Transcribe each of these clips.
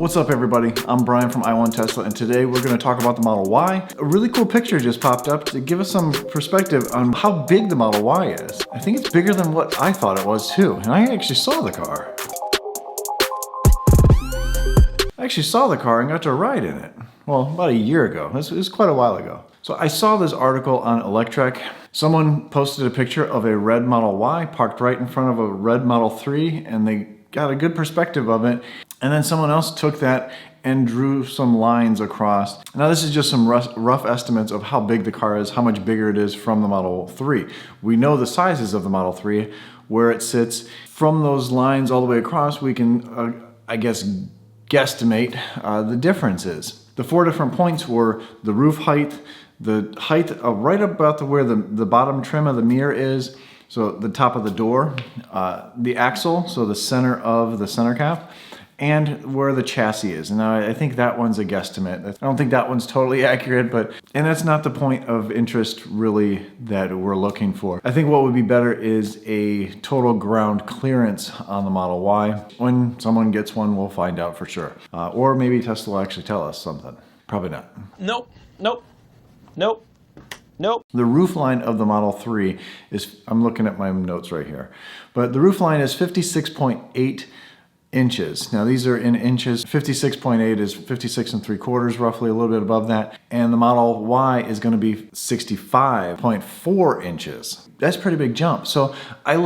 What's up everybody, I'm Brian from I1Tesla and today we're going to talk about the Model Y. A really cool picture just popped up to give us some perspective on how big the Model Y is. I think it's bigger than what I thought it was too, and I actually saw the car. And got to ride in it. Well, about a year ago. It was quite a while ago. So I saw this article on Electrek. Someone posted a picture of a red Model Y parked right in front of a red Model 3 and they got a good perspective of it. And then someone else took that and drew some lines across. Now this is just some rough estimates of how big the car is, how much bigger it is from the Model 3. We know the sizes of the Model 3, where it sits. From those lines all the way across, we can, I guess, guesstimate the differences. The four different points were the roof height, the height of right about to where the bottom trim of the mirror is, so the top of the door, the axle, so the center of the center cap, and where the chassis is. And I think that one's a guesstimate. I don't think that one's totally accurate, and that's not the point of interest really that we're looking for. I think what would be better is a total ground clearance on the Model Y. When someone gets one, we'll find out for sure. Or maybe Tesla will actually tell us something. Probably not. Nope. The roof line of the Model 3 is, I'm looking at my notes right here, but the roof line is 56.8 inches. Now these are in inches. 56.8 is 56 3/4, roughly, a little bit above that. And the Model Y is going to be 65.4 inches. That's a pretty big jump. So I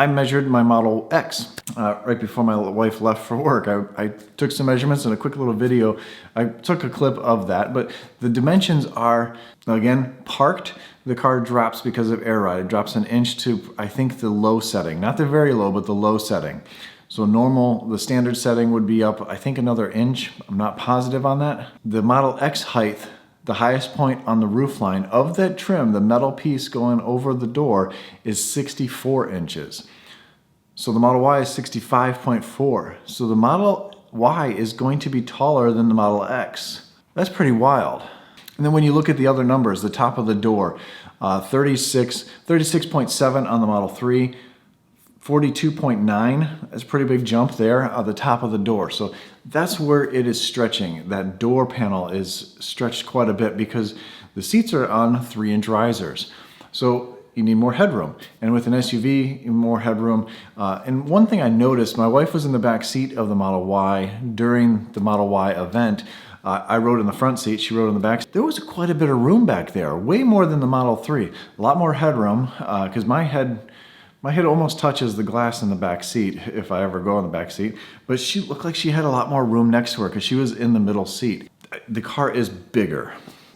measured my Model X right before my wife left for work. I took some measurements in a quick little video. I took a clip of that, but the dimensions are, again, parked. The car drops because of air ride. It drops an inch to, I think, the low setting. Not the very low, but the low setting. So normal, the standard setting would be up, I think, another inch. I'm not positive on that. The Model X height, the highest point on the roof line of that trim, the metal piece going over the door, is 64 inches. So the Model Y is 65.4. So the Model Y is going to be taller than the Model X. That's pretty wild. And then when you look at the other numbers, the top of the door, 36.7 on the Model 3, 42.9, that's a pretty big jump there at the top of the door. So that's where it is stretching. That door panel is stretched quite a bit because the seats are on 3-inch risers. So you need more headroom. And with an SUV, more headroom. And one thing I noticed, my wife was in the back seat of the Model Y during the Model Y event. I rode in the front seat, she rode in the back. There was quite a bit of room back there, way more than the Model 3. A lot more headroom, because my head almost touches the glass in the back seat if I ever go in the back seat, but she looked like she had a lot more room next to her because she was in the middle seat. The car is bigger.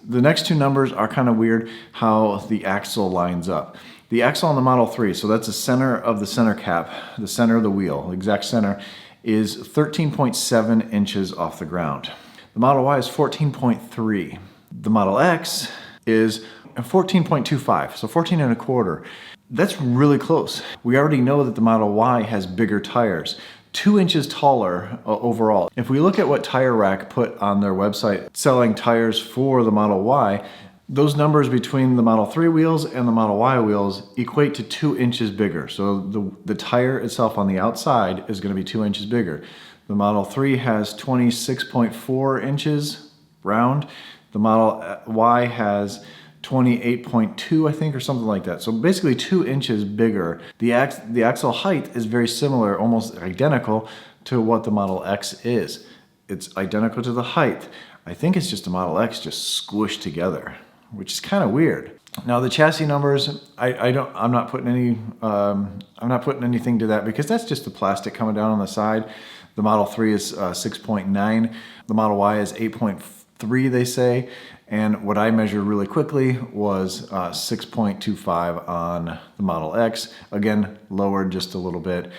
The next two numbers are kind of weird how the axle lines up. The axle on the Model 3, so that's the center of the center cap, the center of the wheel, the exact center, is 13.7 inches off the ground. The Model Y is 14.3. The Model X is 14.25, so 14 1/4. That's really close. We already know that the Model Y has bigger tires, 2 inches taller overall. If we look at what Tire Rack put on their website selling tires for the Model Y, those numbers between the Model 3 wheels and the Model Y wheels equate to 2 inches bigger. So the tire itself on the outside is going to be 2 inches bigger. The Model 3 has 26.4 inches round. The Model Y has 28.2, I think, or something like that. So basically 2 inches bigger. The axle height is very similar, almost identical to what the Model X is. It's identical to the height. I think it's just the Model X just squished together, which is kind of weird. Now the chassis numbers, I'm not putting anything to that because that's just the plastic coming down on the side. The Model 3 is 6.9. The Model Y is 8.3, they say. And what I measured really quickly was 6.25 on the Model X. Again, lowered just a little bit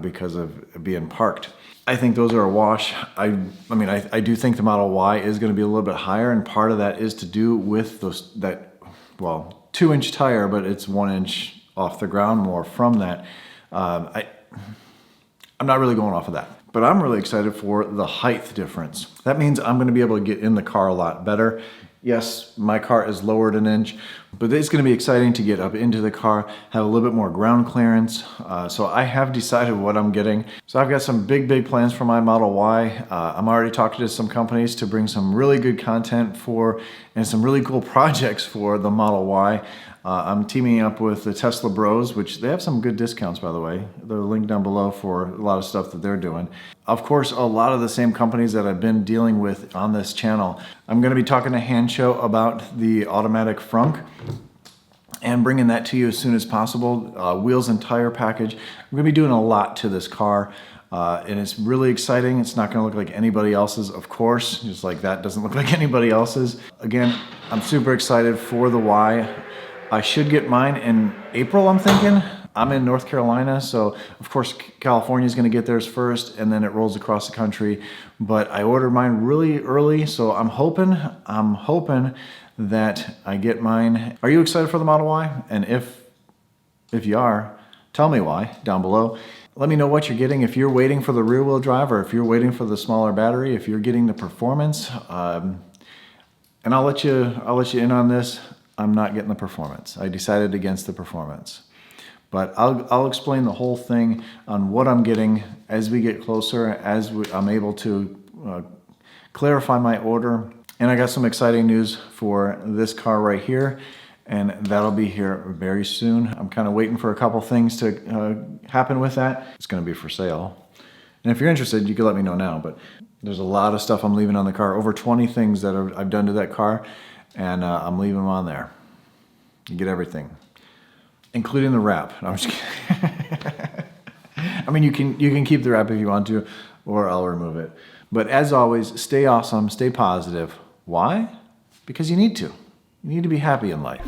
because of being parked. I think those are a wash. I do think the Model Y is going to be a little bit higher, and part of that is to do with that 2-inch tire, but it's 1 inch off the ground more from that. I'm not really going off of that. But I'm really excited for the height difference. That means I'm going to be able to get in the car a lot better. Yes, my car is lowered an inch, but it's going to be exciting to get up into the car, have a little bit more ground clearance. So I have decided what I'm getting. So I've got some big plans for my Model Y. I'm already talking to some companies to bring some really good content for and some really cool projects for the Model Y. I'm teaming up with the Tesla Bros, which they have some good discounts, by the way. They're linked down below for a lot of stuff that they're doing. Of course, a lot of the same companies that I've been dealing with on this channel. I'm going to be talking to Hancho about the automatic frunk and bringing that to you as soon as possible. Wheels and tire package. I'm going to be doing a lot to this car. And it's really exciting. It's not going to look like anybody else's, of course, just like that doesn't look like anybody else's. Again, I'm super excited for the Y. I should get mine in April, I'm thinking. I'm in North Carolina, so of course California is going to get theirs first, and then it rolls across the country. But I ordered mine really early, so I'm hoping that I get mine. Are you excited for the Model Y? And if you are, tell me why down below. Let me know what you're getting. If you're waiting for the rear-wheel drive, or if you're waiting for the smaller battery, if you're getting the performance, and I'll let you in on this. I'm not getting the performance. I decided against the performance. But I'll explain the whole thing on what I'm getting as we get closer, I'm able to clarify my order. And I got some exciting news for this car right here, and that'll be here very soon. I'm kind of waiting for a couple things to happen with that. It's going to be for sale. And if you're interested, you can let me know now. But there's a lot of stuff I'm leaving on the car. Over 20 things that I've done to that car. And I'm leaving them on there. You get everything, including the wrap. No, I'm just kidding. I mean, you can keep the wrap if you want to, or I'll remove it. But as always, stay awesome, stay positive. Why? Because you need to. You need to be happy in life.